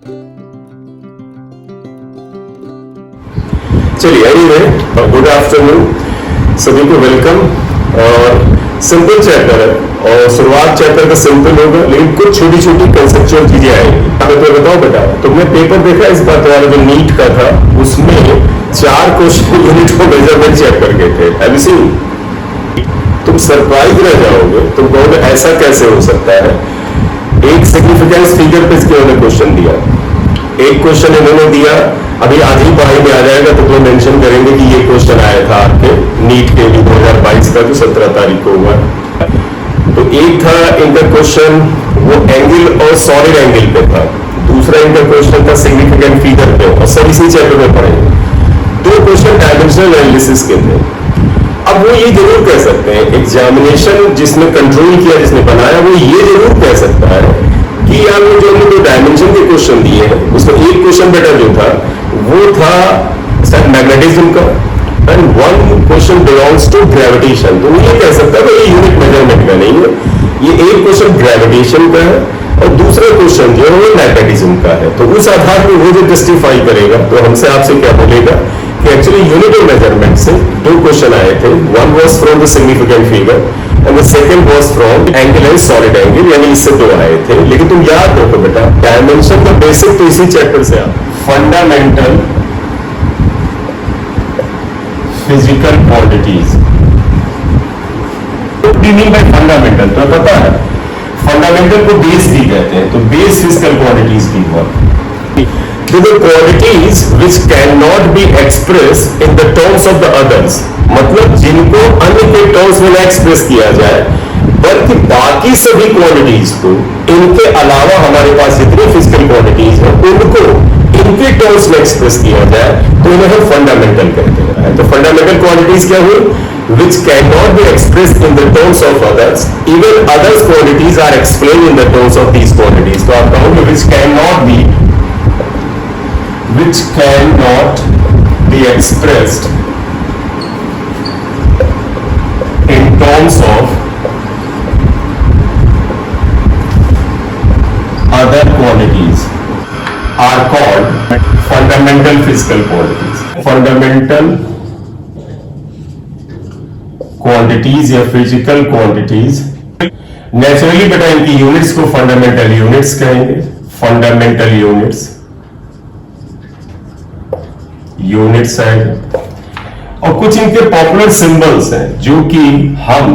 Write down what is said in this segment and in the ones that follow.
चलिए anyway, good afternoon सभी को, वेलकम। और सिंपल चैप्टर है और शुरुआत चैप्टर का सिंपल होगा, लेकिन कुछ छोटी छोटी कंसेप्चुअल चीजें आएंगी। अगर तो बताओ बेटा, तुमने पेपर देखा इस बार तुम्हारा जो नीट का था, उसमें 4 क्वेश्चन यूनिट को मेजरमेंट चेक करके थे। Have you seen? तुम सरप्राइज रह जाओगे, तुम कहोगे ऐसा कैसे हो सकता है। एक सिग्निफिकेंस फिगर पे इसके उन्होंने क्वेश्चन दिया, एक क्वेश्चन इन्होंने दिया, अभी आधी पढ़ाई में आ जाएगा तो तुम्हें मेंशन करेंगे कि ये क्वेश्चन आया था आपके नीट के लिए 2022 का, जो 17 तारीख को हुआ। तो एक था इनका क्वेश्चन, वो एंगल और सॉलिड एंगल पे था। दूसरा इनका क्वेश्चन था सिग्निफिकेंट फिगर पे, और सब इसी चैप्टर में पढ़ेंगे। 2 क्वेश्चन डायमेंशनल एनालिसिस के थे। अब वो ये जरूर कह सकते हैं, एग्जामिनेशन जिसने कंट्रोल किया, जिसने बनाया, वो ये जरूर कह सकता है कि यार वो जो हमने 2 डायमेंशन के क्वेश्चन दिए हैं, उसमें एक क्वेश्चन बेटा जो था वो था मैग्नेटिज्म का, and 1 question belongs to gravitation. तो वो ये कह सकता है ये यूनिट मेजरमेंट का नहीं है, ये एक क्वेश्चन ग्रेविटेशन का है और दूसरा क्वेश्चन जो है वो मैग्नेटिज्म का है। तो उस आधार पर वो जो जस्टिफाई करेगा तो हमसे आपसे क्या बोलेगा कि एक्चुअली यूनिट ऑफ मेजरमेंट से 2 क्वेश्चन आए थे। 1 was from the significant figure and the second was from angle and solid angle, यानी इससे 2 आए थे। लेकिन तुम याद रखो बेटा, डायमेंशन का बेसिक तो इसी चैप्टर से आप fundamental physical quantities. Bye fundamental तो पता है, फंडामेंटल को बेस भी कहते हैं, तो बेस फिजिकल क्वांटिटीज की बात। The quantities which cannot be expressed in the terms of the others, मतलब जिनको अन्य के टर्म्स में ना एक्सप्रेस किया जाए, बल्कि बाकी सभी क्वांटिटीज को, इनके अलावा हमारे पास जितनी फिजिकल क्वांटिटीज हैं उनको इनके टर्म्स में एक्सप्रेस किया जाए, तो इन्हें हम फंडामेंटल कहते हैं। तो फंडामेंटल क्वांटिटीज क्या हुई? which cannot be expressed in the terms of others, even others quantities are explained in the terms of these quantities। तो आप कहोगे which cannot be expressed in terms of other quantities are called fundamental physical quantities। fundamental quantities या physical quantities, naturally बेटा इनकी units को fundamental units कहेंगे। Fundamental units आएंगे, और कुछ इनके पॉपुलर सिंबल्स हैं जो कि हम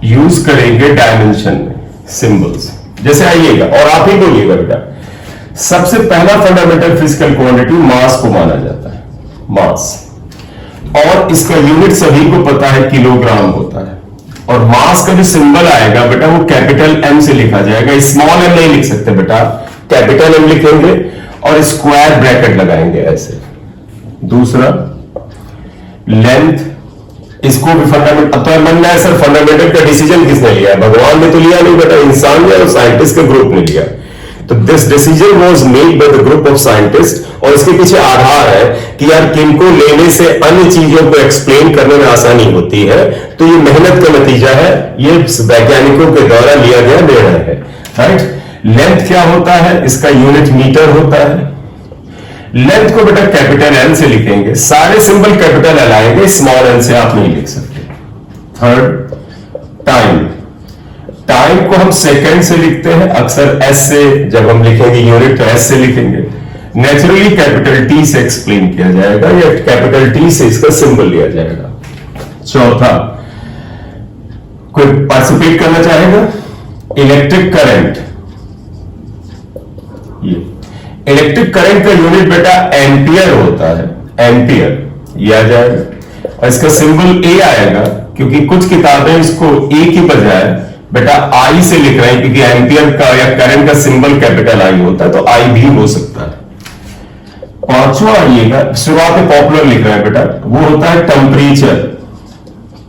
यूज करेंगे डायमेंशन में, सिंबल्स। जैसे आइएगा और आप ही बोलिएगा बेटा, सबसे पहला फंडामेंटल फिजिकल क्वांटिटी मास को माना जाता है, मास। और इसका यूनिट सभी को पता है, किलोग्राम होता है। और मास का जो सिंबल आएगा बेटा वो कैपिटल एम से लिखा जाएगा, स्मॉल एम नहीं लिख सकते बेटा, कैपिटल एम लिखेंगे और स्क्वायर ब्रैकेट लगाएंगे ऐसे। दूसरा लेंथ, इसको भी फंडामेंटल। अब तो मन में है सर फंडामेंटल का डिसीजन किसने लिया? भगवान ने तो लिया नहीं बेटा, इंसान ने और साइंटिस्ट के ग्रुप ने लिया। तो this decision was made by the group of scientist, और इसके पीछे आधार है कि यार किनको लेने से अन्य चीजों को एक्सप्लेन करने में आसानी होती है। तो ये मेहनत का नतीजा है, ये वैज्ञानिकों के द्वारा लिया गया निर्णय है, राइट। लेंथ क्या होता है? इसका यूनिट मीटर होता है। लेंथ को बेटा कैपिटल एल से लिखेंगे, सारे सिंबल कैपिटल एल आएंगे, स्मॉल एल से आप नहीं लिख सकते। थर्ड टाइम, टाइम को हम सेकंड से लिखते हैं, अक्सर एस से, जब हम लिखेंगे यूनिट तो एस से लिखेंगे। नेचुरली कैपिटल टी से एक्सप्लेन किया जाएगा, या कैपिटल टी से इसका सिंबल लिया जाएगा। चौथा, कोई पार्टिसिपेट करना चाहेगा? इलेक्ट्रिक करंट, ये इलेक्ट्रिक करंट का यूनिट बेटा एम्पियर होता है, एम्पियर ये आ जाएगा, और इसका सिंबल ए आएगा, क्योंकि कुछ किताबें इसको ए की बजाय बेटा आई से लिख रहे हैं, क्योंकि एम्पियर का या करंट का सिंबल कैपिटल आई होता है, तो आई भी हो सकता है। पांचवा आइएगा, शुरुआत में पॉपुलर लिख रहा है बेटा, वो होता है टेम्परेचर।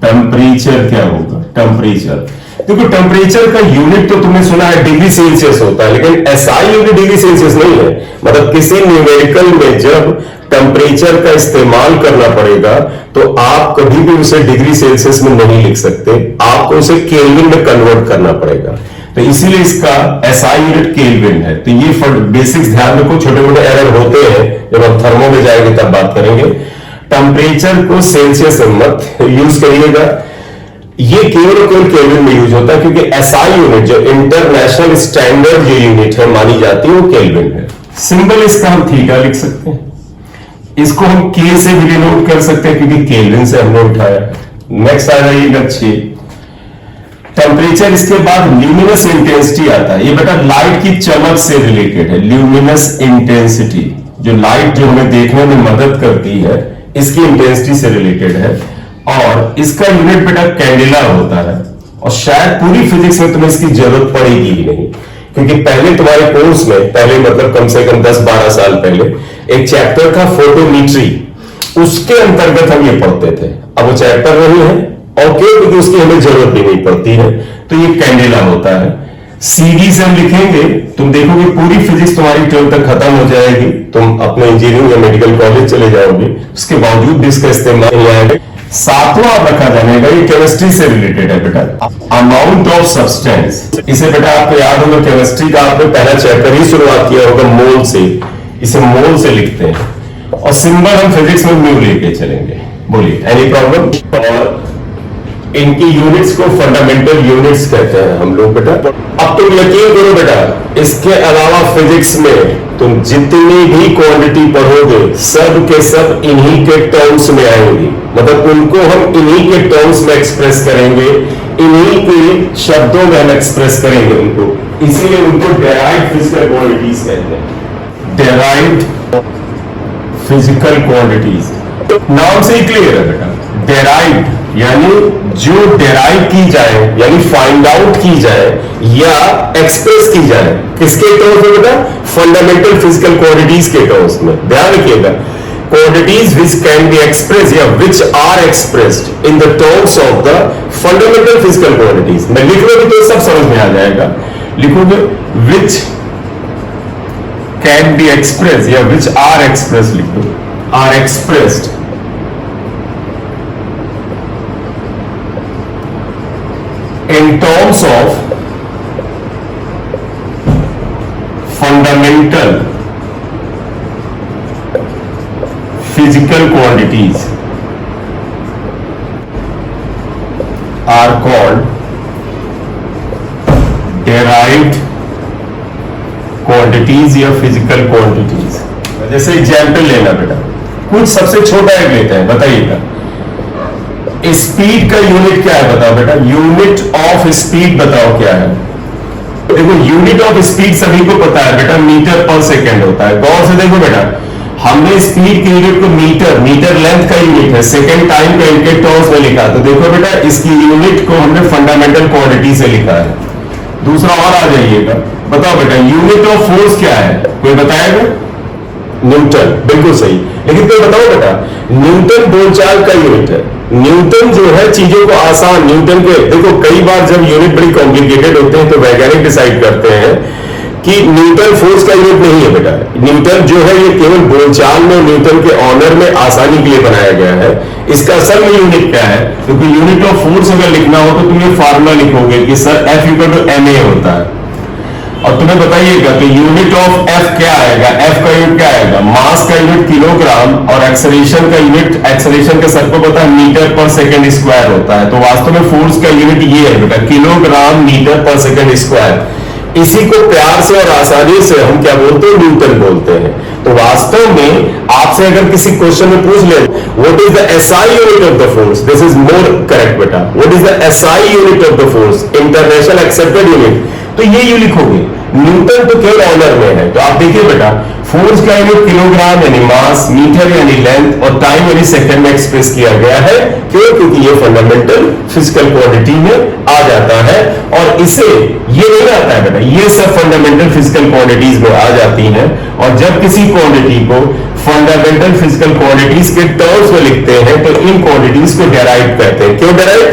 टेम्परेचर क्या होगा? टेम्परेचर, देखो टेम्परेचर का यूनिट तो तुमने सुना है डिग्री सेल्सियस होता है, लेकिन एसआई यूनिट डिग्री सेल्सियस नहीं है। मतलब किसी न्यूमेरिकल में जब टेम्परेचर का इस्तेमाल करना पड़ेगा तो आप कभी भी उसे डिग्री सेल्सियस में नहीं लिख सकते, आपको उसे केल्विन में कन्वर्ट करना पड़ेगा। तो इसीलिए इसका एसआई यूनिट केल्विन है। तो ये बेसिक्स ध्यान रखो, छोटे मोटे एरर होते हैं, जब हम थर्मो में जाएंगे तब बात करेंगे। टेम्परेचर को सेल्सियस में मत यूज करिएगा, ये केवल केवल केल्विन में यूज होता है, क्योंकि एसआई यूनिट जो इंटरनेशनल स्टैंडर्ड जो यूनिट है मानी जाती है वो केल्विन है। सिंबल इसका हम थीटा लिख सकते हैं, इसको हम के से भी डिनोट कर सकते हैं क्योंकि केल्विन से हमने उठाया। नेक्स्ट आ जाइएगा 6, टेम्परेचर। इसके बाद ल्यूमिनस इंटेंसिटी आता है, ये बेटा लाइट की चमक से रिलेटेड है। ल्यूमिनस इंटेंसिटी जो लाइट जो हमें देखने में मदद करती है, इसकी इंटेंसिटी से रिलेटेड है, और इसका यूनिट बेटा कैंडेला होता है। और शायद पूरी फिजिक्स में तुम्हें इसकी जरूरत पड़ेगी ही नहीं, क्योंकि पहले तुम्हारे कोर्स में, पहले मतलब कम से कम 10-12 साल पहले एक चैप्टर था फोटोमीट्री, उसके अंतर्गत हम ये पढ़ते थे। अब वो चैप्टर नहीं है, ओके, क्योंकि उसकी हमें जरूरत भी नहीं पड़ती है। तो ये कैंडेला होता है। सीडी से हम लिखेंगे, तुम देखोगे पूरी फिजिक्स तुम्हारी 12 तक खत्म हो जाएगी, तुम अपने इंजीनियरिंग या मेडिकल कॉलेज चले जाओगे, उसके बावजूद भी इसका इस्तेमाल नहीं आएगा। 7वां रखा जाएगा, ये केमिस्ट्री से रिलेटेड है बेटा, अमाउंट ऑफ सब्सटेंस। इसे बेटा आपको याद होगा, केमिस्ट्री का आपने पहला चैप्टर ही शुरुआत किया होगा मोल से, इसे मोल से लिखते हैं। और सिंबल हम फिजिक्स में म्यू लेके चलेंगे। बोलिए, एनी प्रॉब्लम? और इनकी यूनिट्स को फंडामेंटल यूनिट्स कहते हैं हम लोग बेटा। अब तुम यकीन करो बेटा, इसके अलावा फिजिक्स में तुम जितनी भी क्वांटिटी पढ़ोगे सब के सब इन्हीं के टर्म्स में आएंगी, मतलब उनको हम इन्हीं के टर्म्स में एक्सप्रेस करेंगे, इन्हीं के शब्दों में हम एक्सप्रेस करेंगे उनको, इसीलिए उनको डेराइव्ड फिजिकल क्वांटिटीज कहते हैं। डेराइव्ड फिजिकल क्वांटिटीज, नाम से ही क्लियर है बेटा। डेराइव्ड यानी जो डेराइव की जाए, यानी फाइंड आउट की जाए या एक्सप्रेस की जाए, किसके टर्म्स में बेटा? फंडामेंटल फिजिकल क्वांटिटीज के टर्म्स में। ध्यान रखिएगा, quantities which can be express या which are expressed in the terms of the fundamental physical quantities. मैं लिख रहा हूं तो सब समझ में आ जाएगा। लिखोगे विच कैन बी एक्सप्रेस या विच आर एक्सप्रेस, लिख दो R expressed in terms of fundamental physical quantities are called derived quantities या physical quantities। जैसे एग्जाम्पल लेना बेटा, कुछ सबसे छोटा एक लेते हैं, बताइएगा स्पीड का यूनिट क्या है? बताओ बेटा, यूनिट ऑफ स्पीड बताओ क्या है? देखो यूनिट ऑफ स्पीड सभी को पता है बेटा, मीटर पर सेकंड होता है। गौर से देखो बेटा, हमने स्पीड के यूनिट को मीटर लेंथ का यूनिट है, सेकंड टाइम का इनके टर्म्स में लिखा। तो देखो बेटा, इसकी यूनिट को हमने फंडामेंटल क्वांटिटी से लिखा है। दूसरा और आ जाइएगा, बताओ बेटा यूनिट ऑफ फोर्स क्या है? कोई बताएगा? न्यूटन, बिल्कुल सही। लेकिन कोई बताओ बेटा, न्यूटन बोलचाल का यूनिट है। न्यूटन जो है चीजों को आसान, न्यूटन के देखो कई बार जब यूनिट बड़ी कॉम्प्लिकेटेड होते हैं तो वैज्ञानिक डिसाइड करते हैं कि न्यूटन फोर्स का यूनिट नहीं है बेटा। न्यूटन जो है ये केवल बोलचाल में, न्यूटन के ऑनर में आसानी के लिए बनाया गया है। इसका असल में यूनिट क्या है? क्योंकि यूनिट ऑफ फोर्स अगर लिखना हो तो तुम ये फार्मूला लिखोगे कि सर F=ma होता है। और तुम्हें बताइएगा कि यूनिट ऑफ एफ क्या आएगा? एफ का यूनिट क्या आएगा? मास का यूनिट किलोग्राम, और एक्सेलरेशन का यूनिट, एक्सेलरेशन के सबको पता है मीटर पर सेकंड स्क्वायर होता है। तो वास्तव में फोर्स का यूनिट ये है बेटा, किलोग्राम मीटर पर सेकंड स्क्वायर। इसी को प्यार से और आसानी से हम क्या बोलते हैं? न्यूटन बोलते हैं। तो वास्तव में आपसे अगर किसी क्वेश्चन में पूछ ले what is the SI unit of the force, this is more correct बेटा। What is the SI unit of the force, international accepted unit, तो ये यू लिखोगे। न्यूटन तो केवल ऑनर में है। तो आप देखिए बेटा, फोर्स का यूनिट किलोग्राम यानी मास, मीटर यानी लेंथ, और टाइम यानी सेकंड में एक्सप्रेस किया गया है। क्यों? क्योंकि ये फंडामेंटल फिजिकल क्वांटिटी में आ जाता है। और इसे ये नहीं आता है बेटा, ये सब फंडामेंटल फिजिकल क्वांटिटीज में आ जाती हैं। और जब किसी क्वांटिटी को फंडामेंटल फिजिकल क्वांटिटीज के टर्म्स में लिखते हैं तो इन क्वांटिटीज को डेराइव कहते हैं। क्यों derive?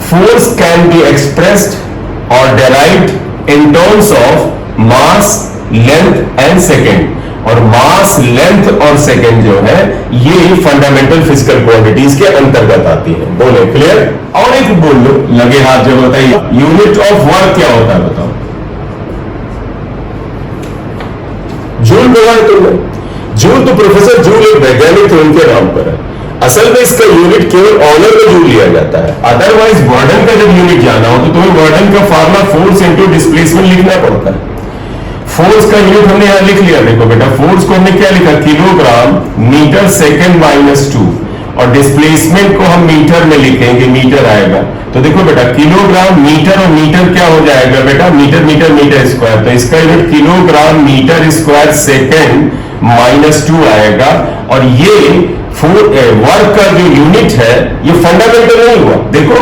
Force can be expressed or derived in terms of mass, length and second। और मास, लेंथ और सेकेंड जो है ये फंडामेंटल फिजिकल क्वांटिटीज के अंतर्गत आती है। बोले क्लियर? और एक बोल लो, लगे हाथ जो बताइए, यूनिट ऑफ वर्क क्या होता है बताओ? जूल बोला है तुमने। जूल तो प्रोफेसर जूल एक वैज्ञानिक थे, उनके नाम पर है। असल में इसका यूनिट केवल ऑनर में जूल लिया जाता है। अदरवाइज वर्डन का जब यूनिट जाना हो तो तुम्हें वर्डन का फार्मूला फोर्स इनटू डिस्प्लेसमेंट लिखना पड़ता है। फोर्स का यूनिट हमने यहां लिख लिया, देखो बेटा, फोर्स को हमने क्या लिखा, किलोग्राम मीटर सेकेंड माइनस 2, और डिस्प्लेसमेंट को हम मीटर में लिखेंगे, मीटर आएगा। तो देखो बेटा, किलोग्राम मीटर और मीटर क्या हो जाएगा बेटा, मीटर मीटर मीटर स्क्वायर, तो इसका unit kilogram metre square second minus 2 आएगा। और ये वर्क का जो यूनिट है ये फंडामेंटल नहीं हुआ, देखो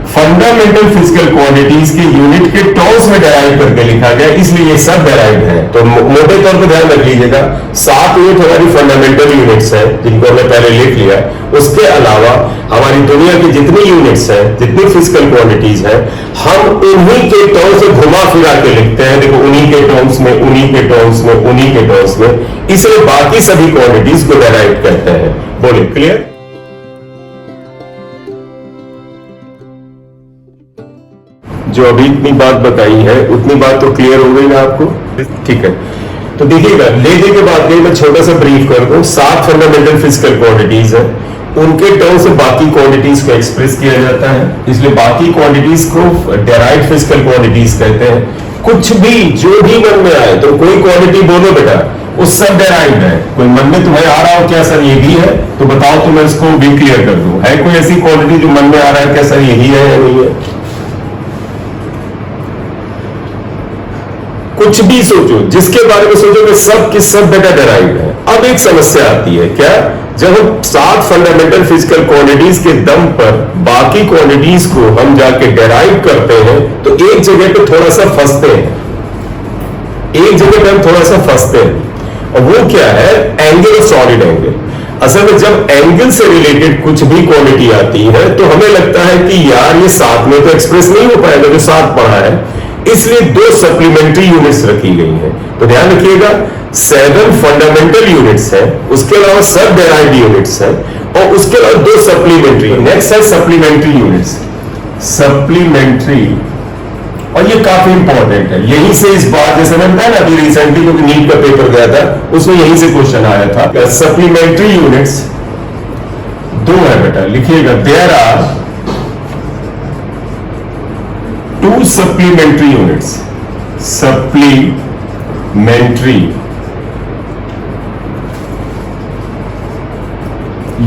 फंडामेंटल फिजिकल क्वांटिटीज के यूनिट के टर्म्स में डेराइव करके लिखा गया, इसलिए ये सब डेराइव है। तो मोटे तौर पर ध्यान रख लीजिएगा, 7 यूनिट हमारी फंडामेंटल यूनिट्स है जिनको हमने पहले लिख लिया। उसके अलावा हमारी दुनिया की जितनी यूनिट्स है, जितनी फिजिकल क्वांटिटीज है, हम उन्हीं के टर्म्स से घुमा फिरा के लिखते हैं। देखो, उन्हीं के टर्म्स में, उन्हीं के टर्म्स में, उन्हीं के टर्म्स में, इसलिए बाकी सभी क्वांटिटीज को डेराइव करते हैं। बोले क्लियर? जो अभी इतनी बात बताई है उतनी बात तो क्लियर हो गई ना आपको? ठीक है, तो देखिएगा, लेने के बाद मैं छोटा सा ब्रीफ कर दूं। 7 फंडामेंटल फिजिकल क्वांटिटीज है, उनके टर्म से बाकी क्वांटिटीज को एक्सप्रेस किया जाता है, इसलिए बाकी क्वांटिटीज को डेराइव्ड फिजिकल क्वांटिटीज कहते हैं। कुछ भी जो भी मन में आए, तो कोई क्वांटिटी बोलो बेटा, वो सब डेराइव्ड है। कोई मन में तुम्हें आ रहा हो क्या सर ये भी है, तो बताओ, तो मैं इसको भी क्लियर कर दूं। है कोई ऐसी क्वांटिटी जो मन में आ रहा है क्या सर यही है या नहीं है? कुछ भी सोचो, जिसके बारे में सोचोगे सब की सब बेटा डेराइव्ड है। अब एक समस्या आती है क्या, जब हम 7 फंडामेंटल फिजिकल क्वांटिटीज के दम पर बाकी क्वांटिटीज को हम जाके डेराइव करते हैं, तो एक जगह पे थोड़ा सा फंसते हैं, एक जगह पे हम थोड़ा सा फंसते हैं, और वो क्या है, एंगल और सॉलिड एंगल। असल में जब एंगल से रिलेटेड कुछ भी क्वांटिटी आती है तो हमें लगता है कि यार ये 7 में तो एक्सप्रेस नहीं हो पाएगा जो 7 पढ़ा है, इसलिए 2 सप्लीमेंट्री यूनिट्स रखी गई हैं। तो ध्यान रखिएगा, 7 फंडामेंटल यूनिट्स है, उसके अलावा सब डेराइव्ड यूनिट्स है, और उसके अलावा 2 सप्लीमेंट्री। नेक्स्ट है सप्लीमेंट्री यूनिट्स, सप्लीमेंट्री, और ये काफी इंपॉर्टेंट है। यहीं से इस बार जैसे मैंने बताया ना, अभी रिसेंटली क्योंकि नीट का पेपर गया था, उसमें यहीं से क्वेश्चन आया था। सप्लीमेंट्री यूनिट्स 2 है बेटा, लिखिएगा, there are 2 supplementary units, supplementary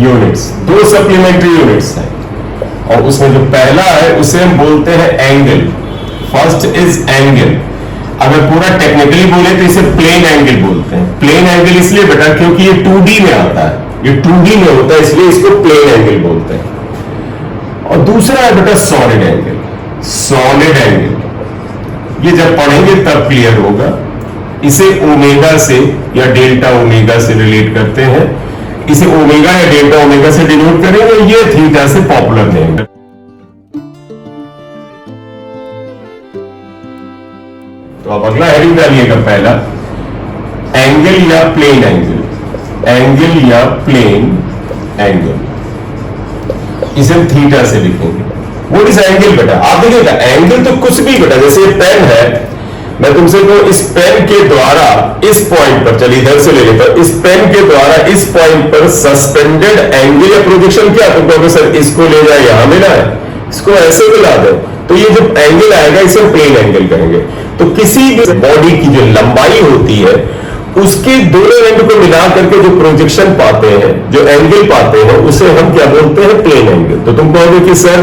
units, 2 supplementary units हैं, और उसमें जो पहला है उसे हम बोलते हैं एंगल। First is angle. अगर पूरा टेक्निकली बोले तो इसे प्लेन एंगल बोलते हैं। प्लेन एंगल इसलिए बेटा क्योंकि ये 2D में आता है, ये 2D में होता है, इसलिए इसको प्लेन एंगल बोलते हैं। और दूसरा है बेटा सॉलिड एंगल। सॉलिड एंगल ये जब पढ़ेंगे तब क्लियर होगा। इसे ओमेगा से या डेल्टा ओमेगा से रिलेट करते हैं, इसे ओमेगा या डेल्टा ओमेगा से डिनोट करेंगे, ये थीटा से पॉपुलर नेम है। तो अब अगला हेडिंग डालिएगा, पहला एंगल या प्लेन एंगल, एंगल या प्लेन एंगल, इसे हम थीटा से लिखेंगे। वो इस एंगल बेटा, आप देखिएगा एंगल तो कुछ भी बेटा, जैसे ये पेन है, मैं तुमसे को इस पेन के द्वारा इस पॉइंट पर, चलिए इधर से ले लेता हूं, इस पेन के द्वारा इस पॉइंट पर सस्पेंडेड एंगल या प्रोजेक्शन क्या, तुम कहोगे सर इसको ले जाए यहां मिला है, इसको ऐसे मिला दे, तो ये जो एंगल आएगा इसे प्लेन एंगल कहेंगे। तो किसी भी बॉडी की जो लंबाई होती है उसके दोनों एंड को मिला करके जो प्रोजेक्शन पाते हैं, जो एंगल पाते हैं, उसे हम क्या बोलते हैं, प्लेन एंगल। तो तुम कहोगे कि सर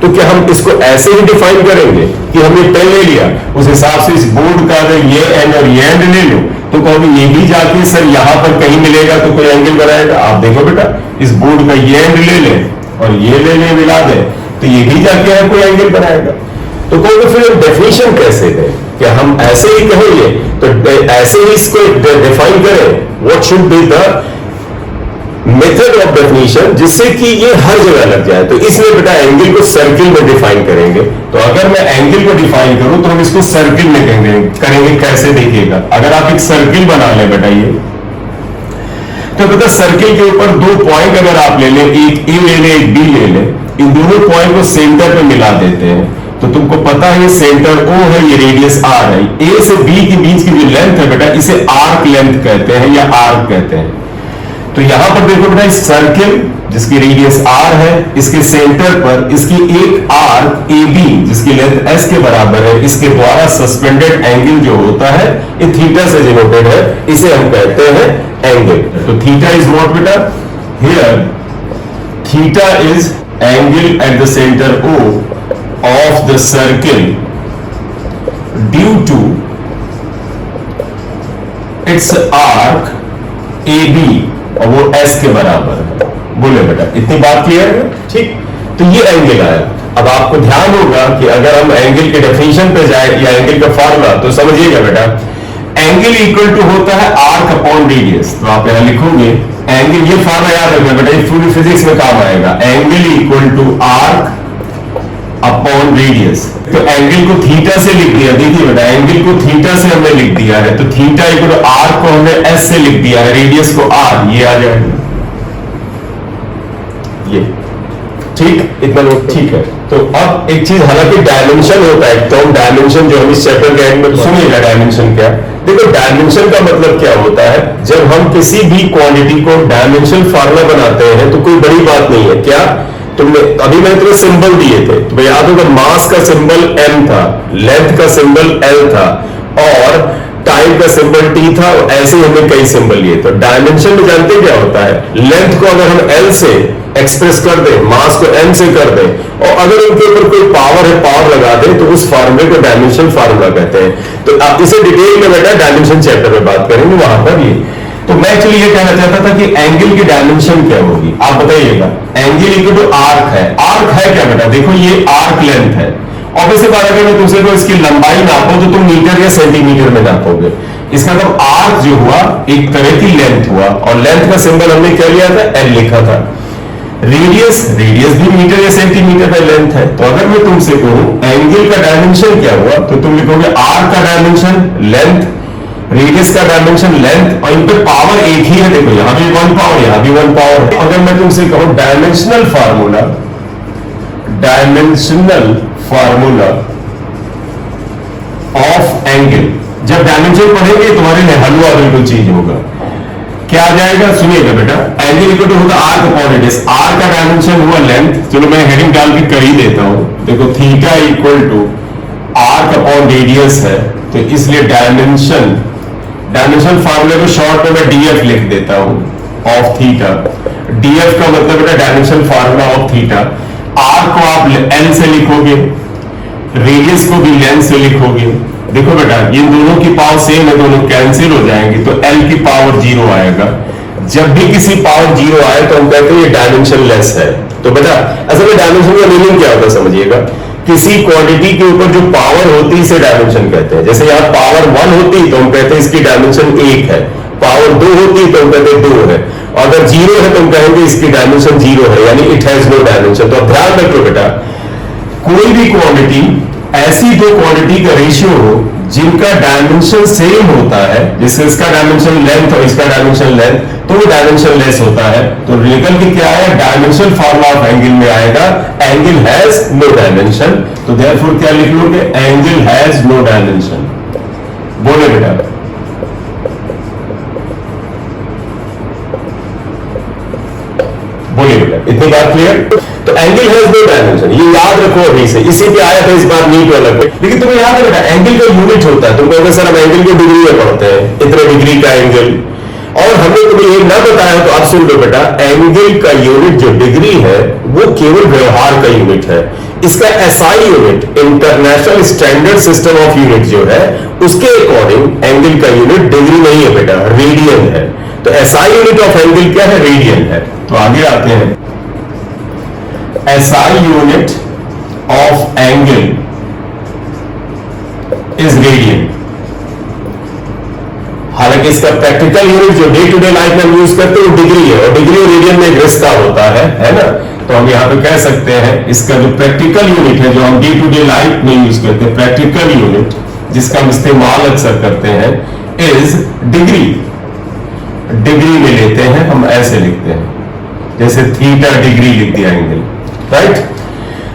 तो क्या हम इसको ऐसे ही डिफाइन करेंगे कि हमने पेन ले लिया, उस हिसाब से इस बोर्ड का अगर ये एंड और ये एंड ले लो, तो कहोगे ये भी जाके सर यहां पर कहीं मिलेगा तो कोई एंगल बनाएगा। आप देखो बेटा, इस बोर्ड का ये एंड ले लें और ये ले लें, मिला दें, तो ये भी जाके कोई एंगल बनाएगा। तो कहोगे फिर डेफिनेशन कैसे दें, क्या हम ऐसे ही कहेंगे, तो ऐसे ही इसको डिफाइन करें, what should be the method of definition, जिससे कि ये हर जगह लग जाए। तो इसलिए बेटा एंगल को सर्किल में डिफाइन करेंगे। तो अगर मैं एंगल को डिफाइन करूं तो हम इसको सर्किल में करेंगे। कैसे देखिएगा, अगर आप एक सर्किल बना लें बेटा, ये तो पता सर्किल के ऊपर दो पॉइंट अगर आप ले लें, एक ए ले लें एक बी ले लें, इन दोनों पॉइंट को सेंटर पे मिला देते हैं तो तुमको पता है ये सेंटर O है, ये रेडियस R है। A से B के बीच की जो लेंथ है बेटा इसे आर्क लेंथ कहते हैं या आर्क कहते हैं। तो यहां पर देखो बेटा इस सर्किल जिसकी रेडियस R है, इसके सेंटर पर इसकी एक आर्क AB जिसकी लेंथ S के बराबर है, इसके द्वारा सस्पेंडेड एंगल जो होता है ये थीटा से डिनोटेड है, इसे हम कहते हैं एंगल। तो थीटा इज व्हाट बेटा, here theta is angle at the centre O of the circle due to its arc AB और वो S के बराबर है। बोले बेटा इतनी बात क्लियर है? ठीक, तो ये एंगल आया। अब आपको ध्यान होगा कि अगर हम एंगल के डेफिनेशन पे जाए या एंगल का फॉर्मूला, तो समझिएगा बेटा एंगल इक्वल टू होता है आर्क अपॉन रेडियस। तो आप यहां लिखोगे एंगल, ये फॉर्मूला याद रखना बेटा, ये पूरी फिजिक्स में काम आएगा। Angle equal to arc upon radius. तो एंगल को थीटा से लिख दिया, देखिए बेटा एंगल को थीटा से हमने लिख दिया है, तो थीटा इक्वल टू आर को हमने एस से लिख दिया है, रेडियस को आर, ये आ जाएगा ये। ठीक, इतना लोग ठीक है। तो अब एक चीज, हालांकि डायमेंशन होता है, तो डायमेंशन जो हम इस चैप्टर के एंड में सुनिएगा, डायमेंशन क्या। देखो डायमेंशन का मतलब क्या होता है, जब हम किसी भी क्वांटिटी को डायमेंशन फार्मूला बनाते हैं तो कोई बड़ी बात नहीं है। क्या तुमने अभी मैंने तुम्हें सिंबल दिए थे, तो याद होगा मास का सिंबल m था, लेंथ का सिंबल l था और टाइम का सिंबल t था, और ऐसे ही हमने कई सिंबल लिए। तो डायमेंशन में जानते क्या होता है, लेंथ को अगर हम l से एक्सप्रेस कर दे, मास को m से कर दे, और अगर उनके ऊपर कोई पावर है पावर लगा दे, तो उस फार्मूले को डायमेंशन फार्मूला कहते हैं। तो आप इसे डिटेल में बेटा डायमेंशन चैप्टर में बात करेंगे वहां पर ये। तो मैं एक्चुअली ये कहना चाहता था कि एंगल की डायमेंशन क्या होगी, आप बताइएगा। एंगल इक्वल टू आर्क है, आर्क है क्या बेटा, देखो ये आर्क लेंथ है। ऑब्वियसली बात अगर मैं तुमसे को इसकी लंबाई नापो तो तुम मीटर या सेंटीमीटर में नापोगे। इसका मतलब आर्क जो हुआ एक तरह की लेंथ हुआ, और लेंथ का सिंबल हमने क्या लिया था, एल लिखा था। रेडियस, रेडियस भी मीटर या सेंटीमीटर का लेंथ है। तो अगर मैं तुमसे कहूं एंगल का डायमेंशन क्या हुआ, तो तुम लिखोगे आर्क का डायमेंशन लेंथ, रेडियस का डायमेंशन लेंथ, और इन पे पावर एक ही है। देखो यहां भी 1 पावर, यहां भी 1 पावर है। अगर मैं तुमसे कहूं dimensional formula, dimensional formula of angle, जब डायमेंशन पढ़ेंगे तुम्हारे लिए हलवा बिल्कुल चीज होगा। क्या आ जाएगा, सुनिएगा बेटा, एंगल इक्वल टू होगा आर्क अपॉन रेडियस। आर्क का डायमेंशन हुआ लेंथ, चलो मैं हेडिंग डाल के कर ही देता हूं। देखो theta equal to arc upon radius है, तो इसलिए डायमेंशन, डायमेंशन फार्मूले को शॉर्ट में मैं डीएफ लिख देता हूं ऑफ थीटा। डीएफ का मतलब बेटा dimension formula of theta. R को आप एल से लिखोगे, रेडियस को भी लेंथ से लिखोगे। देखो बेटा ये दोनों की पावर सेम है, दोनों कैंसिल हो जाएंगे, तो एल की पावर 0 आएगा। जब भी किसी पावर 0 आए तो हम कहते हैं ये डायमेंशन लेस है। तो बेटा असल में डायमेंशन का मीनिंग क्या होता है समझिएगा, किसी क्वांटिटी के ऊपर जो पावर होती है इसे डायमेंशन कहते हैं। जैसे यहाँ पावर 1 होती तो हम कहते हैं इसकी डायमेंशन 1 है, पावर 2 होती तो हम कहते हैं 2 है, और अगर 0 है तो हम कहेंगे इसकी डायमेंशन 0 है, यानी इट हैज नो डायमेंशन। तो अब ध्यान रखो बेटा, कोई भी क्वांटिटी, ऐसी दो क्वांटिटी का रेशियो हो जिनका डायमेंशन सेम होता है, जैसे इसका डायमेंशन लेंथ और इसका डायमेंशन लेंथ, तो वो डायमेंशन लेस होता है। तो निकल के क्या है, डायमेंशन फॉर्मूला ऑफ एंगल में आएगा एंगल हैज नो डायमेंशन। तो देयरफॉर क्या लिख लोगे, एंगल हैज नो डायमेंशन। बोले बेटा, बोलिए बेटा, इतनी बात क्लियर। तो एंगल हैज नो डायमेंशन, ये याद रखो अभी से, इसी पे आया था इस बार नीट वाला पे। लेकिन तुम्हें याद है बेटा एंगल का यूनिट होता है, तुम कहोगे सर हम एंगल को डिग्री में पढ़ते हैं, इतने डिग्री का एंगल, और हमने तुम्हें ये ना बताया तो आप सुन लो बेटा, एंगल का यूनिट जो डिग्री है वो केवल व्यवहार का यूनिट है। इसका SI unit, international standard system of unit जो है उसके अकॉर्डिंग एंगल का यूनिट डिग्री नहीं है बेटा, रेडियन है। तो एसआई यूनिट ऑफ एंगल क्या है, रेडियन है। तो आगे आते हैं, SI unit of angle is radian। हालांकि इसका प्रैक्टिकल यूनिट जो डे टू डे लाइफ में हम यूज करते हैं वो डिग्री है, और डिग्री और रेडियन में एक रिश्ता होता है ना। तो हम यहां पे कह सकते हैं इसका जो प्रैक्टिकल यूनिट है जो हम डे टू डे लाइफ में यूज करते हैं, प्रैक्टिकल यूनिट जिसका हम इस्तेमाल अक्सर करते हैं, इज डिग्री। डिग्री में लेते हैं, हम ऐसे लिखते हैं, जैसे थीटा डिग्री लिख दिया एंगल, राइट।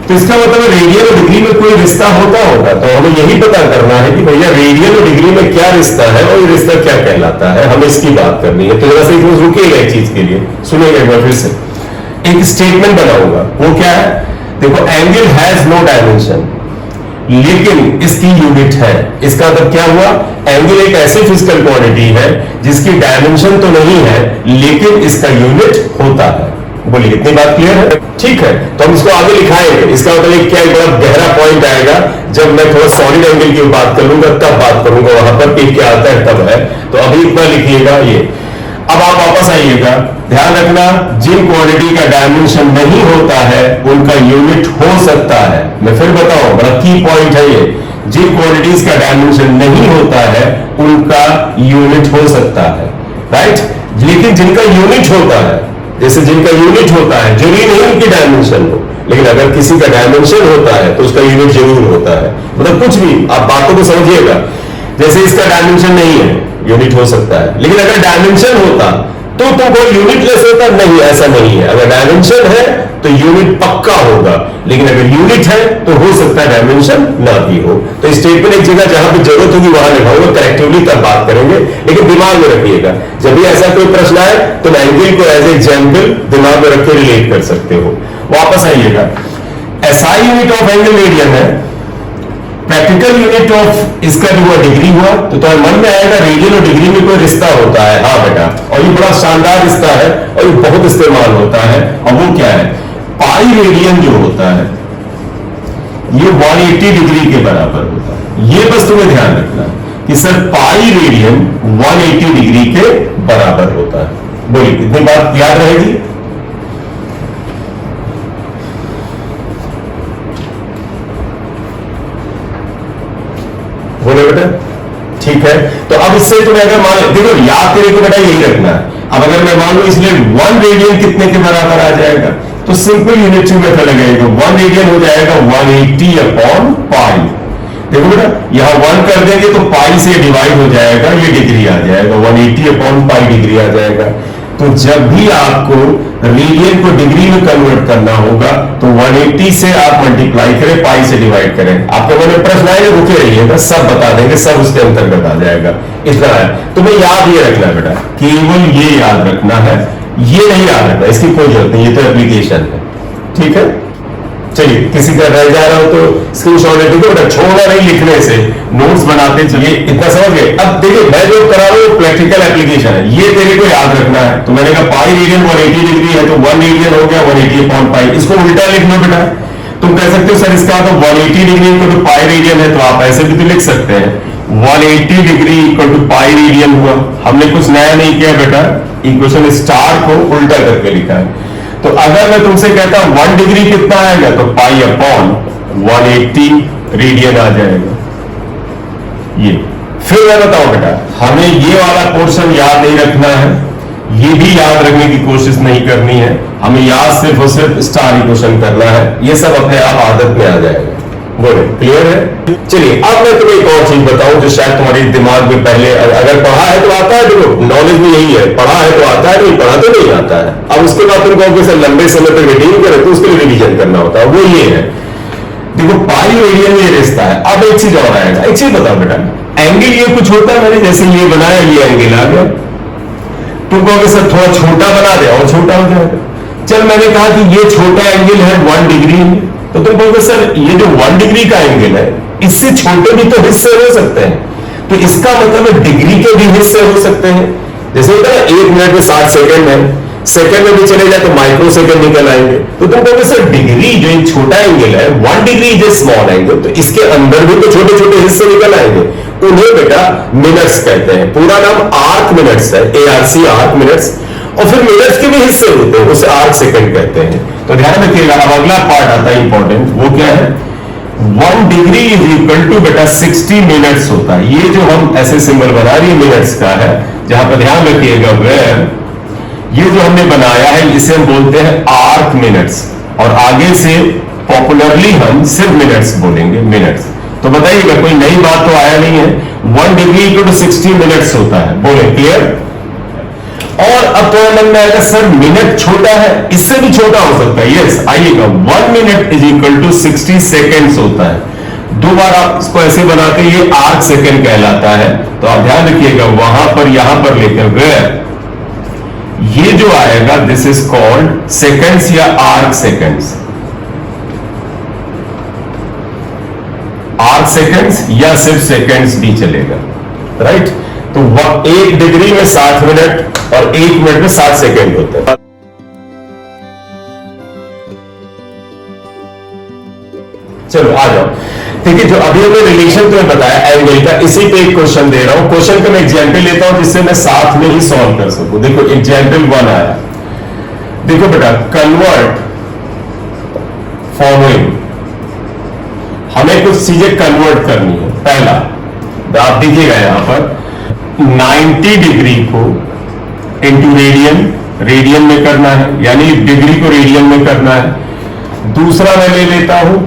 तो इसका मतलब रेडियन और डिग्री में कोई रिश्ता होता होगा, तो हमें यही पता करना है कि भैया रेडियन और डिग्री में क्या रिश्ता है और ये रिश्ता क्या कहलाता है, हमें इसकी बात करनी है। तो जरा से रुकिएगा एक चीज के लिए, सुनिएगा एक बार फिर से। एक स्टेटमेंट बनाऊंगा, वो क्या है, देखो एंगल हैज नो डायमेंशन, लेकिन इसकी यूनिट है। इसका मतलब क्या हुआ, एंगल एक ऐसी फिजिकल क्वांटिटी है जिसकी डायमेंशन तो नहीं है लेकिन इसका यूनिट होता है। बोलिए, इतनी बात क्लियर है? ठीक है, तो हम इसको आगे लिखाएंगे। इसका मतलब क्या, एक बड़ा गहरा पॉइंट आएगा जब मैं थोड़ा सॉलिड एंगल की बात करूंगा, तब बात करूंगा वहां पर कि क्या आता है तब है। तो अभी इतना लिखिएगा ये। अब आप वापस आइएगा, ध्यान रखना जिन क्वांटिटी का डायमेंशन नहीं होता है उनका यूनिट हो सकता है। मैं फिर बताऊं, बड़ा की पॉइंट है ये, जिन क्वांटिटीज का डायमेंशन नहीं होता है उनका यूनिट हो सकता है, राइट। लेकिन जिनका यूनिट होता है, जैसे जिनका यूनिट होता है, जरूरी नहीं उनकी डायमेंशन हो, लेकिन अगर किसी का डायमेंशन होता है तो उसका यूनिट जरूर होता है। मतलब कुछ भी आप बातों को समझिएगा, जैसे इसका डायमेंशन नहीं है, यूनिट हो सकता है, लेकिन अगर डायमेंशन होता तो कोई यूनिटलेस होता, नहीं, ऐसा नहीं है। अगर डायमेंशन है तो यूनिट पक्का होगा, लेकिन अगर यूनिट है तो हो सकता है डायमेंशन ना भी हो। तो स्टेटमेंट एक जगह जहां पे जरूरत होगी वहां लिखाऊंगा, करेक्टिवली तब बात करेंगे, लेकिन दिमाग में रखिएगा जब भी ऐसा कोई प्रश्न आए तो एंगल को एज एग्जाम्पल दिमाग में रख के रिलेट कर सकते हो। वापस आइएगा, SI unit of angle radian है, प्रैक्टिकल यूनिट ऑफ इसका जो हुआ डिग्री हुआ। तो तुम्हारे मन में आएगा रेडियन और डिग्री में कोई रिश्ता होता है, हाँ बेटा, और ये बड़ा शानदार रिश्ता है और ये बहुत इस्तेमाल होता है। और वो क्या है, पाई रेडियन जो होता है ये 180 डिग्री के बराबर होता है। ये बस तुम्हें ध्यान रखना कि सर पाई रेडियन 180 डिग्री के बराबर होता है। बोलिए, इतनी बात याद रहेगी? बोले बेटा, ठीक है। तो अब इससे तुम्हें अगर मान, देखो याद तेरे को बेटा यही रखना है। अब अगर मैं मान लू इसलिए 1 रेडियन कितने के बराबर आ जाएगा, तो सिंपल यूनिट मेथड लगाएगा, 1 रेडियन हो जाएगा 180 अपॉन पाई। देखो बेटा, यहां 1 कर देंगे तो पाई से डिवाइड हो जाएगा, ये डिग्री आ जाएगा, 180 अपॉन पाई डिग्री आ जाएगा। तो जब भी आपको रेडियन को डिग्री में कन्वर्ट करना होगा तो 180 से आप मल्टीप्लाई करें, पाई से डिवाइड करें। आपको मैंने प्रश्न आएगा, रुके रहिएगा, सब बता देंगे, सब उसके अंतर्गत आ जाएगा। इतना है, तुम्हें याद ये रखना बेटा, केवल ये याद रखना है, ये नहीं याद रखना, इसकी कोई जरूरत नहीं, ये तो एप्लीकेशन है, ठीक है। चलिए, किसी का रह जा रहा हो तो स्क्रीनशॉट लेते हो बेटा, छोड़ना नहीं लिखने से, नोट्स बनाते चलिए। इतना समझ गए? अब देखिए, मैं जो करा रहा हूं प्रैक्टिकल एप्लीकेशन है, ये तेरे को याद रखना है। तो मैंने कहा पाई रेडियन 180 डिग्री है तो 1 रेडियन हो गया 180 अपॉन पाई। इसको उल्टा लिखना बेटा, तुम कह सकते हो सर इसका तो 180 degree equal to pi radian है, तो आप ऐसे भी तो लिख सकते हैं 180 degree equal to pi radian हुआ। हमने कुछ नया नहीं किया बेटा, इक्वेशन स्टार को उल्टा करके लिखा है। तो अगर मैं तुमसे कहता 1 डिग्री कितना आएगा, तो पाई अपॉन 180 रेडियन आ जाएगा। ये फिर मैं बताऊं बेटा, हमें ये वाला पोर्शन याद नहीं रखना है, ये भी याद रखने की कोशिश नहीं करनी है, हमें याद सिर्फ और सिर्फ स्टार इक्वेशन करना है। ये सब अपने आप आदत में आ जाएगा। बोले, क्लियर है? चलिए, अब मैं तुम्हें एक और चीज बताऊं जो शायद तुम्हारे दिमाग में पहले, अगर पढ़ा है तो आता है, देखो नॉलेज भी यही है, पढ़ा है तो आता है, नहीं पढ़ा तो नहीं आता है। अब उसके बाद तुम कहोगे सर लंबे समय तक रिवीजन करें, तो उसके लिए रिवीजन करना होता है। वो ये है, देखो पाई रेडियन में रिश्ता है। अब एक चीज और आएगा, एक चीज बताओ बेटा, एंगल ये कुछ होता है, मैंने जैसे ये बनाया, ये एंगल आ गया, तुम कहोगे सर थोड़ा छोटा बना दे और छोटा हो जाएगा। चल, मैंने कहा कि ये छोटा एंगल है 1 डिग्री में, तो तुम कहोगे सर ये जो 1 डिग्री का एंगल है इससे छोटे भी तो हिस्से हो सकते हैं, तो इसका मतलब डिग्री के भी हिस्से हो सकते हैं। जैसे होता है 1 मिनट में 60 सेकंड है, सेकंड में भी चले जाए तो माइक्रो सेकंड निकल आएंगे। तो तुम कहोगे सर डिग्री जो एक छोटा एंगल है 1 degree is a small angle, तो इसके अंदर भी तो छोटे छोटे हिस्से निकल आएंगे, उन्हें बेटा मिनट्स कहते हैं। पूरा नाम आर्क मिनट्स है, ARC आर्क मिनट्स। और फिर मिनट्स के भी हिस्से होते हैं, उसे आर्क सेकंड कहते हैं। तो ध्यान रखिएगा, अब अगला पार्ट आता है इंपॉर्टेंट, वो क्या है, 1 डिग्री इज इक्वल टू बेटा 60 मिनट्स होता है। ये जो हम ऐसे सिंबल बना रही है मिनट्स का है, जहां पर ध्यान रखिएगा वेयर, ये जो हमने बनाया है इसे हम बोलते हैं आर्क मिनट्स, और आगे से पॉपुलरली हम सिर्फ मिनट्स बोलेंगे, मिनट्स। तो बताइएगा, कोई नई बात तो आया नहीं है, 1 डिग्री इक्वल टू 60 मिनट्स होता है। बोले, क्लियर? और अब तो मन में आएगा सर मिनट छोटा है, इससे भी छोटा हो सकता है। यस आइएगा, 1 minute is equal to 60 seconds होता है। दो बार आप इसको ऐसे बनाते हैं, ये आर्क सेकेंड कहलाता है। तो आप ध्यान रखिएगा वहां पर यहां पर लेकर वेयर ये जो आएगा दिस इज कॉल्ड सेकेंड्स या आर्क सेकेंड्स, आर्क सेकेंड्स या सिर्फ सेकेंड्स भी चलेगा, राइट। तो 1 डिग्री में 60 मिनट और 1 मिनट में 60 सेकेंड होते हैं। चलो आ जाओ, ठीक है। जो अभी हमने रिलेशन तुम्हें बताया एंगल का, इसी पे एक क्वेश्चन दे रहा हूं। क्वेश्चन का मैं एग्जाम्पल लेता हूं जिससे मैं साथ में ही सॉल्व कर सकूं। देखो एग्जाम्पल 1 आया, देखो बेटा कन्वर्ट फॉलोइंग, हमें कुछ चीजें कन्वर्ट करनी है। पहला आप देखिएगा यहां पर 90 डिग्री को इंटू रेडियन, रेडियन में करना है, यानी डिग्री को रेडियन में करना है। दूसरा मैं ले लेता हूं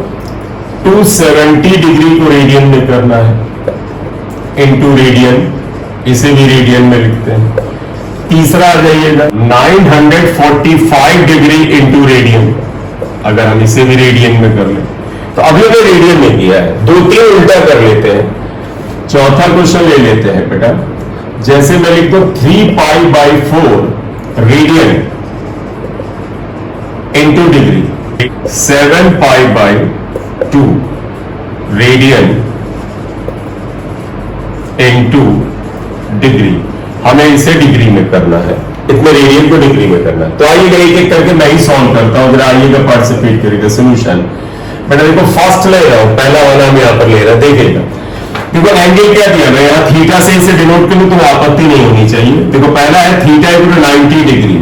270 डिग्री को रेडियन में करना है इंटू रेडियन, इसे भी रेडियन में लिखते हैं। तीसरा आ जाइएगा 945 डिग्री इंटू रेडियन, अगर हम इसे भी रेडियन में कर लें तो अभी हमने रेडियन में किया है, 2-3 उल्टा कर लेते हैं। चौथा क्वेश्चन ले लेते हैं बेटा, जैसे मैं लिख दूं 3π/4 radian into degree, 7π/2 radian into degree, हमें इसे डिग्री में करना है, इतने रेडियन को डिग्री में करना है। तो आइएगा एक एक करके मैं ही सॉल्व करता हूं, जरा आइएगा पार्टिसिपेट करिएगा सोल्यूशन। मैंने देखो फर्स्ट ले रहा हूं, पहला वाला हम यहां पर ले रहा, देखिएगा देखो एंगल क्या दिया मैं यहां थीटा से इसे डिनोट करूं तो आपत्ति नहीं होनी चाहिए। देखो पहला है थीटा इक्वल टू 90 डिग्री।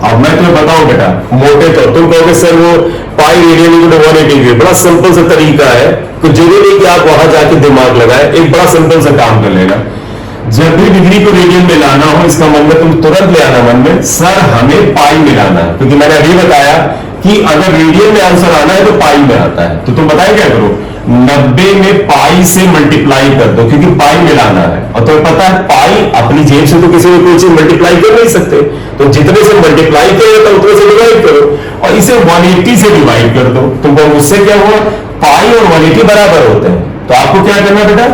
अब मैं तुम्हें बताऊं बेटा मोटे तो तुम कहोगे सर वो pi radian equal to 180 degree, बड़ा सिंपल सा तरीका है, कुछ जरूरी नहीं कि आप वहां जाके दिमाग लगाए, एक बड़ा सिंपल सा काम कर लेना। जब भी डिग्री को रेडियन में लाना हो, इसका मन में तुम तुरंत ले आना मन में सर हमें पाई में लाना है, क्योंकि मैंने अभी बताया कि अगर रेडियन में आंसर आना है तो पाई में आता है। तो तुम बताए क्या करो, 90 में पाई से मल्टीप्लाई कर दो, क्योंकि पाई मिलाना है। और तुम्हें पता है पाई अपनी जेब से तो किसी भी कोई चीज मल्टीप्लाई कर नहीं सकते, तो जितने से मल्टीप्लाई करेगा तो उतने से डिवाइड करो, और इसे 180 से डिवाइड कर दो। तो उससे क्या हुआ, पाई और 180 बराबर होते हैं। तो आपको क्या करना बेटा,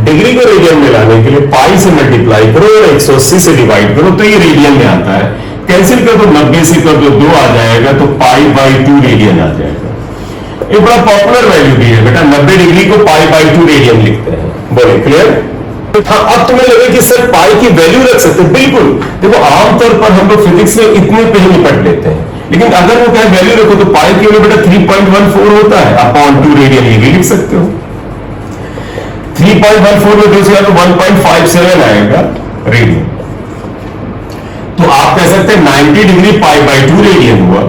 डिग्री को रेडियन में लाने के लिए पाई से मल्टीप्लाई करो और 180 से डिवाइड करो, तो ये रेडियन में आता है। कैंसिल कर दो, 90 से कर दो 2 आ जाएगा, तो π/2 रेडियन आ जाएगा। एक बड़ा पॉपुलर वैल्यू भी है बेटा, 90 डिग्री को π/2 रेडियन लिखते हैं। बोले क्लियर? हाँ, अब तुम्हें लगे कि सर पाई की वैल्यू रख सकते हैं, बिल्कुल। देखो आमतौर पर हम लोग फिजिक्स में इतने पे ही निपट लेते हैं, लेकिन अगर वो क्या वैल्यू रखो तो पाई की वैल्यू बेटा 3.14 होता है अपॉन 2 रेडियन, ये भी लिख सकते हो। 3.14 में दूसरा तो 1.57 आएगा रेडियन। तो आप कह सकते हैं 90 डिग्री π/2 रेडियन हुआ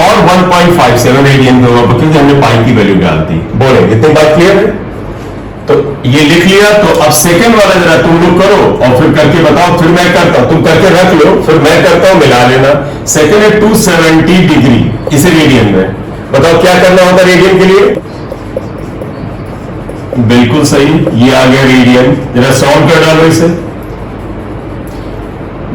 और 1.57 रेडियन हुआ, क्योंकि हमने पाई की वैल्यू डाल दी। बोले इतनी बात क्लियर है? तो ये लिख लिया। तो अब सेकंड वाला जरा तुम लोग करो और फिर करके बताओ, फिर मैं करता हूं, तुम करके रख लो, फिर मैं करता हूं, मिला लेना। सेकंड है 270 डिग्री, इसे रेडियन में बताओ क्या करना होता रेडियन के लिए। बिल्कुल सही, ये आ गया रेडियन। जरा सॉल्व कर डालो इसे,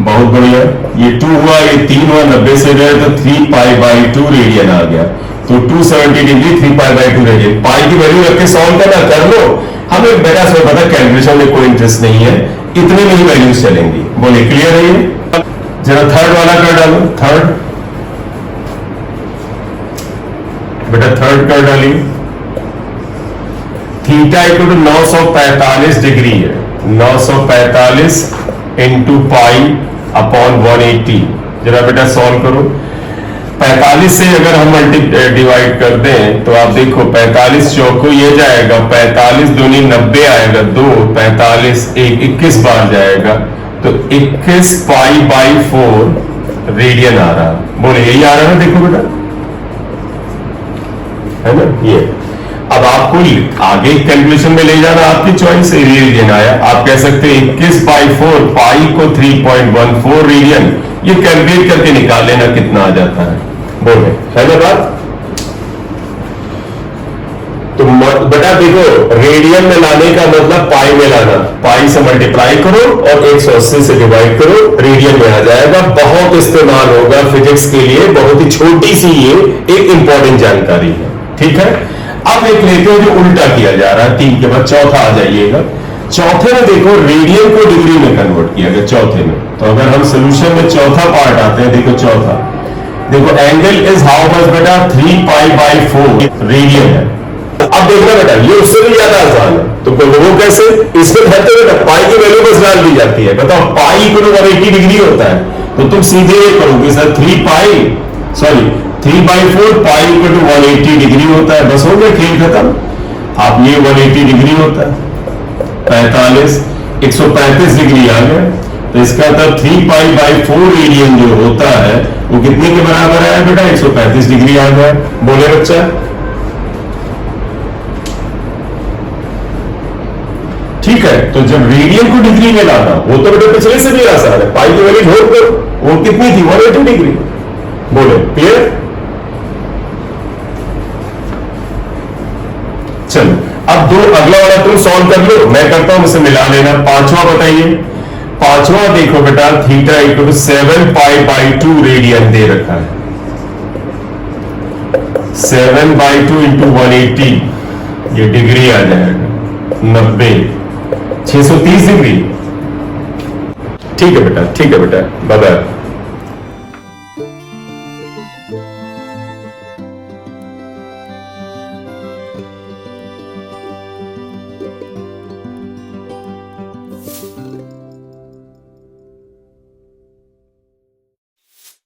बहुत बढ़िया। ये 2 हुआ, ये 3 हुआ, 90 से गए तो 3π/2 रेडियन आ गया। तो 270 डिग्री 3π/2 रेडियन। पाई की वैल्यू रख के सॉल्व करना, कर लो। हमें बेटा से पता कैलकुलेशन में कोई इंटरेस्ट नहीं है, इतने में ही वैल्यूज चलेंगी। बोले क्लियर है ये? जरा थर्ड वाला कर डालो, थर्ड बेटा थर्ड कर डालिए। थीटा इक्वल टू 945 डिग्री है, 945 इंटू पाई अपॉन 180। जरा बेटा सॉल्व करो। 45 से अगर हम डिवाइड कर दें तो आप देखो 45 चौको ये जाएगा, 45 दूनी 90 आएगा, 2 45 1 21 बार जाएगा, तो 21 π/4 रेडियन आ रहा। बोले यही आ रहा है, देखो बेटा है ना ये। अब आपको आगे कैलकुलेशन में ले जाना आपकी चॉइस से, रेडियन आया, आप कह सकते हैं 21/4 पाई को 3.14 रेडियन, ये कैलकुलेट करके निकाल लेना कितना आ जाता है। बोले है ना बात? तो बेटा देखो, रेडियन में लाने का मतलब पाई में लाना, पाई से मल्टीप्लाई करो और 180 से डिवाइड करो, रेडियन में आ जाएगा। बहुत इस्तेमाल होगा फिजिक्स के लिए, बहुत ही छोटी सी ये एक इंपॉर्टेंट जानकारी है, ठीक है। अब एक लेते हैं जो उल्टा किया जा रहा है, 3 के बाद चौथा आ जाइएगा। चौथे में देखो रेडियन को डिग्री में कन्वर्ट किया गया, चौथे में। तो अगर हम सोल्यूशन में चौथा पार्ट आते हैं, देखो चौथा, देखो एंगल इज हाउ मच बेटा, 3 पाई बाई 4 रेडियन है। अब देखना बेटा, ये उससे भी ज्यादा आसान है, तो वो कैसे, इसमें कहते हैं बेटा पाई की वैल्यू बस डाल दी जाती है। बताओ पाई इक्वल टू 180 डिग्री होता है, तो तुम सीधे ये करोगे sir 3 by 4 pi equal to 180 degree होता है, बस हो गया, खेल खत्म। आप ये 180 डिग्री होता है, 135 डिग्री आ गया। तो इसका मतलब 3 पाई बाई 4 रेडियन जो होता है वो कितने के बराबर है बेटा, 135 डिग्री आ गया। बोले बच्चा, ठीक है। तो जब रेडियन को डिग्री में लाना, वो तो बेटा पिछले से भी आसान है, पाई की वैल्यू छोड़ करो, वो कितनी थी, 180 डिग्री। बोले क्लियर। चलो अब अगला वाला तुम सॉल्व कर लो, मैं करता हूं, मुझसे मिला लेना। पांचवा बताइए, पांचवा देखो बेटा, theta equal to 7 pi by 2 radian दे रखा है। 7 बाई 2 इंटू 180, ये डिग्री आ जाएगा 90, 630 डिग्री। ठीक है बेटा, ठीक है बेटा, बाय बाय।